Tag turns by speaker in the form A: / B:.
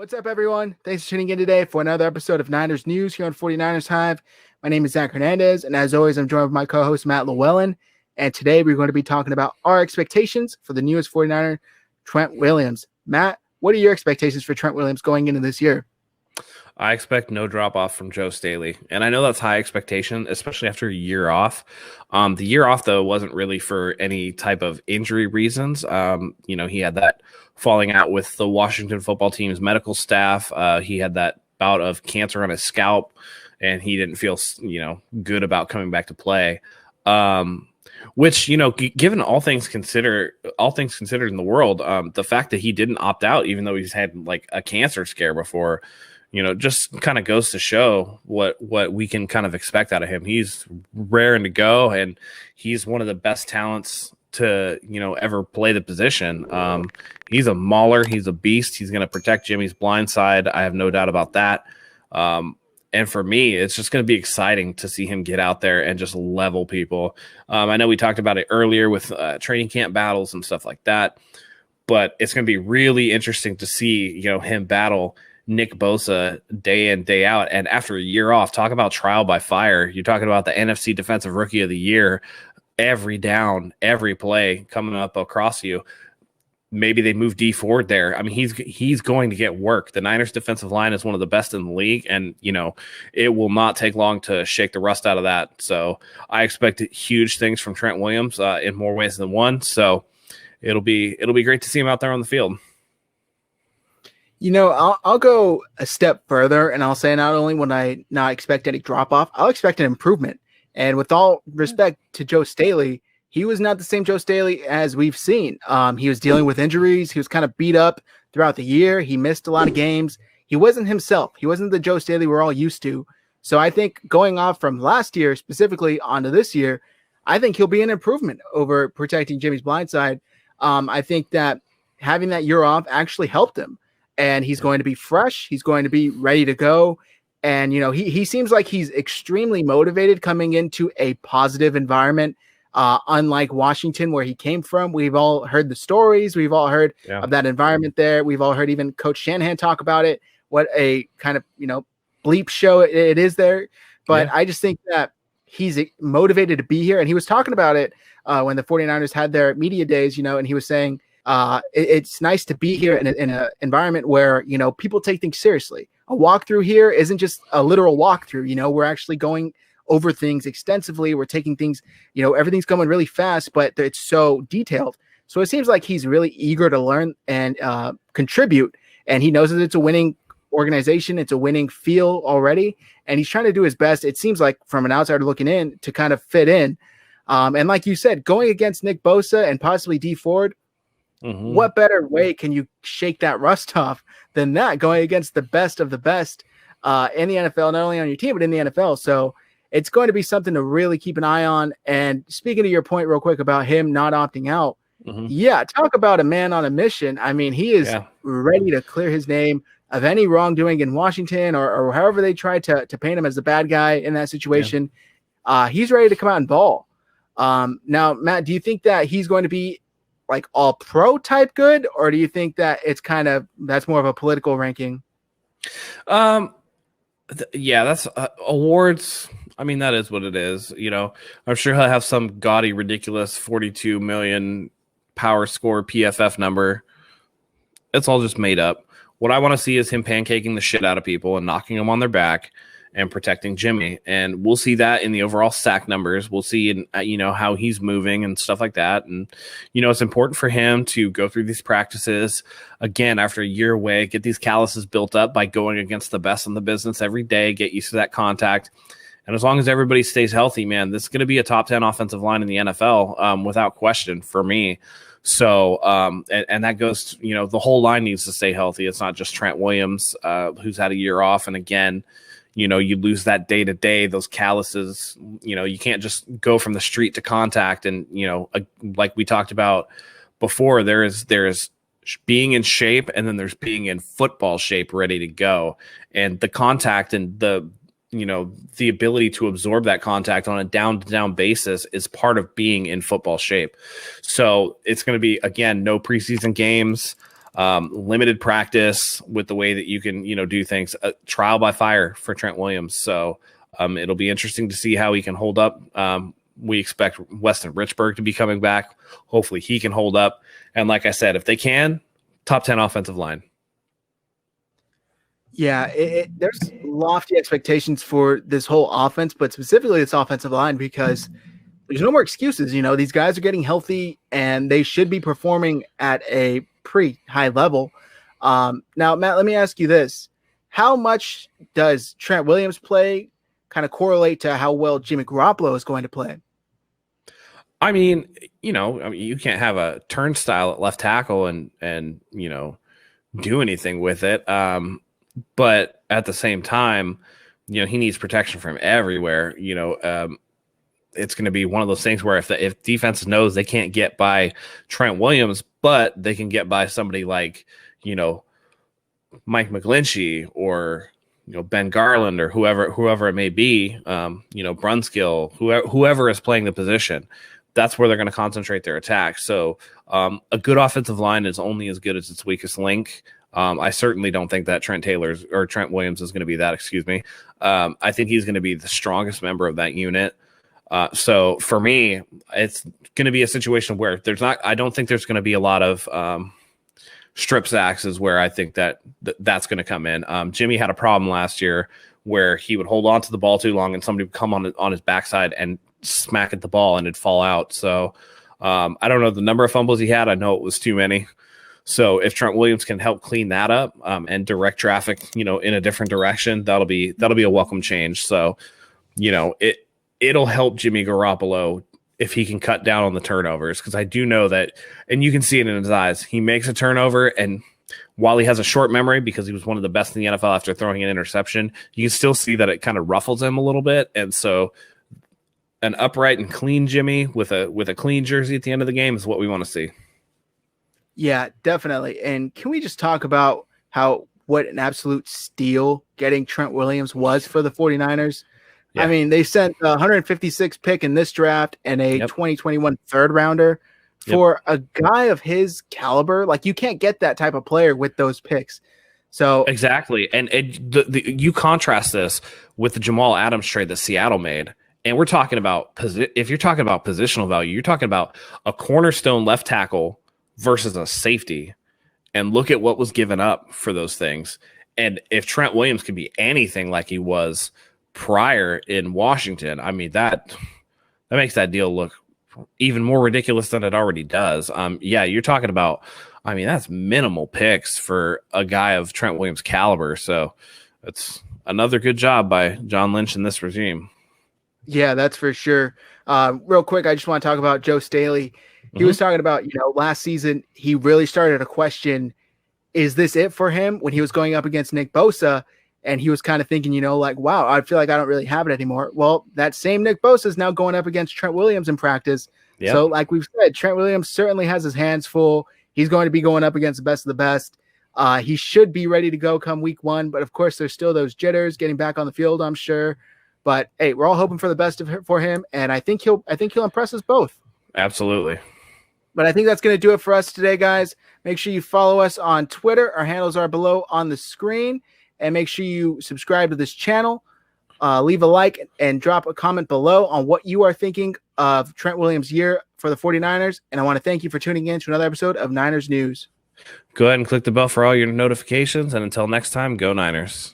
A: What's up, everyone? Thanks for tuning in today for another episode of Niners News here on 49ers Hive. My name is Zach Hernandez, and as always, I'm joined with my co-host, Matt Llewellyn. And today we're going to be talking about our expectations for the newest 49er, Trent Williams. Matt, what are your expectations for Trent Williams going into this year?
B: I expect no drop-off from Joe Staley. And I know that's high expectation, especially after a year off. The year off, though, wasn't really for any type of injury reasons. He had that falling out with the Washington football team's medical staff. He had that bout of cancer on his scalp, and he didn't feel, good about coming back to play. Which, given all things considered in the world, the fact that he didn't opt out, even though he's had like a cancer scare before, just kind of goes to show what we can kind of expect out of him. He's raring to go, and he's one of the best talents to, ever play the position. He's a mauler. He's a beast. He's going to protect Jimmy's blind side. I have no doubt about that. And for me, it's just going to be exciting to see him get out there and just level people. I know we talked about it earlier with training camp battles and stuff like that, but it's going to be really interesting to see, him battle Nick Bosa day in, day out. And after a year off, talk about trial by fire. You're talking about the NFC Defensive Rookie of the Year, every down, every play coming up across you. Maybe they move D Ford there. I mean, he's going to get work. The Niners defensive line is one of the best in the league, and it will not take long to shake the rust out of that. So I expect huge things from Trent Williams in more ways than one. So it'll be great to see him out there on the field.
A: I'll go a step further, and I'll say not only would I not expect any drop-off, I'll expect an improvement. And with all respect to Joe Staley, he was not the same Joe Staley as we've seen. He was dealing with injuries. He was kind of beat up throughout the year. He missed a lot of games. He wasn't himself. He wasn't the Joe Staley we're all used to. So I think going off from last year, specifically onto this year, I think he'll be an improvement over protecting Jimmy's blind side. I think that having that year off actually helped him. And he's going to be fresh. He's going to be ready to go. And, he seems like he's extremely motivated coming into a positive environment, unlike Washington, where he came from. We've all heard the stories. We've all heard of that environment there. We've all heard even Coach Shanahan talk about it, what a kind of, bleep show it is there. But I just think that he's motivated to be here. And he was talking about it when the 49ers had their media days, and he was saying, it's nice to be here in an environment where, people take things seriously. A walkthrough here isn't just a literal walkthrough. We're actually going over things extensively. We're taking things, everything's going really fast, but it's so detailed. So it seems like he's really eager to learn and contribute. And he knows that it's a winning organization. It's a winning feel already. And he's trying to do his best. It seems like from an outsider looking in to kind of fit in. And like you said, going against Nick Bosa and possibly D Ford, what better way can you shake that rust off than that, going against the best of the best in the NFL, not only on your team, but in the NFL. So it's going to be something to really keep an eye on. And speaking to your point real quick about him not opting out, talk about a man on a mission. I mean, he is ready to clear his name of any wrongdoing in Washington or however they tried to paint him as the bad guy in that situation. He's ready to come out and ball. Now, Matt, do you think that he's going to be like all pro type good, or do you think that it's that's more of a political ranking?
B: That's awards. I mean, that is what it is. I'm sure he'll have some gaudy, ridiculous 42 million power score PFF number. It's all just made up. What I want to see is him pancaking the shit out of people and knocking them on their back and protecting Jimmy. And we'll see that in the overall sack numbers. We'll see in, how he's moving and stuff like that. And, it's important for him to go through these practices again, after a year away, get these calluses built up by going against the best in the business every day, get used to that contact. And as long as everybody stays healthy, man, this is going to be a top 10 offensive line in the NFL without question for me. So, and that goes, the whole line needs to stay healthy. It's not just Trent Williams, who's had a year off. And again, you lose that day to day, those calluses, you can't just go from the street to contact. And, like we talked about before, there's being in shape and then there's being in football shape, ready to go. And the contact and the ability to absorb that contact on a down to down basis is part of being in football shape. So it's going to be, again, no preseason games. limited practice with the way that you can, do things, trial by fire for Trent Williams. So it'll be interesting to see how he can hold up. We expect Weston Richburg to be coming back. Hopefully he can hold up. And like I said, if they can, top 10 offensive line.
A: Yeah, there's lofty expectations for this whole offense, but specifically this offensive line, because there's no more excuses. These guys are getting healthy and they should be performing at a pretty high level. Now, Matt, let me ask you this. How much does Trent Williams play kind of correlate to how well Jimmy Garoppolo is going to play?
B: I mean, you can't have a turnstile at left tackle and do anything with it. But at the same time, he needs protection from everywhere. It's going to be one of those things where if defense knows they can't get by Trent Williams, but they can get by somebody like, Mike McGlinchey or, Ben Garland or whoever it may be, Brunskill, whoever is playing the position, that's where they're going to concentrate their attack. So a good offensive line is only as good as its weakest link. I certainly don't think that Trent Williams is going to be that, I think he's going to be the strongest member of that unit. So for me, it's going to be a situation where I don't think there's going to be a lot of strip sacks is where I think that's going to come in. Jimmy had a problem last year where he would hold on to the ball too long and somebody would come on his backside and smack at the ball and it'd fall out. So I don't know the number of fumbles he had. I know it was too many. So if Trent Williams can help clean that up and direct traffic, in a different direction, that'll be a welcome change. So, it'll help Jimmy Garoppolo if he can cut down on the turnovers, because I do know that, and you can see it in his eyes, he makes a turnover, and while he has a short memory because he was one of the best in the NFL after throwing an interception, you can still see that it kind of ruffles him a little bit. And so an upright and clean Jimmy with a clean jersey at the end of the game is what we want to see.
A: Yeah, definitely. And can we just talk about what an absolute steal getting Trent Williams was for the 49ers? Yeah. I mean, they sent a 156 pick in this draft and a 2021 third rounder for a guy of his caliber. Like, you can't get that type of player with those picks. So
B: exactly. And you contrast this with the Jamal Adams trade that Seattle made. And we're talking about, if you're talking about positional value, you're talking about a cornerstone left tackle versus a safety, and look at what was given up for those things. And if Trent Williams can be anything like he was prior in Washington, I mean, that makes that deal look even more ridiculous than it already does. You're talking about, I mean, that's minimal picks for a guy of Trent Williams' caliber. So it's another good job by John Lynch and this regime.
A: Yeah, that's for sure. Real quick, I just want to talk about Joe Staley. He was talking about, last season, he really started to question, is this it for him, when he was going up against Nick Bosa? And he was kind of thinking, wow, I feel like I don't really have it anymore. Well, that same Nick Bosa is now going up against Trent Williams in practice. Yep. So like we've said, Trent Williams certainly has his hands full. He's going to be going up against the best of the best. He should be ready to go come week 1. But of course, there's still those jitters getting back on the field, I'm sure. But hey, we're all hoping for the best for him. And I think he'll impress us both.
B: Absolutely.
A: But I think that's going to do it for us today, guys. Make sure you follow us on Twitter. Our handles are below on the screen. And make sure you subscribe to this channel. Leave a like and drop a comment below on what you are thinking of Trent Williams' year for the 49ers. And I want to thank you for tuning in to another episode of Niners News.
B: Go ahead and click the bell for all your notifications. And until next time, go Niners.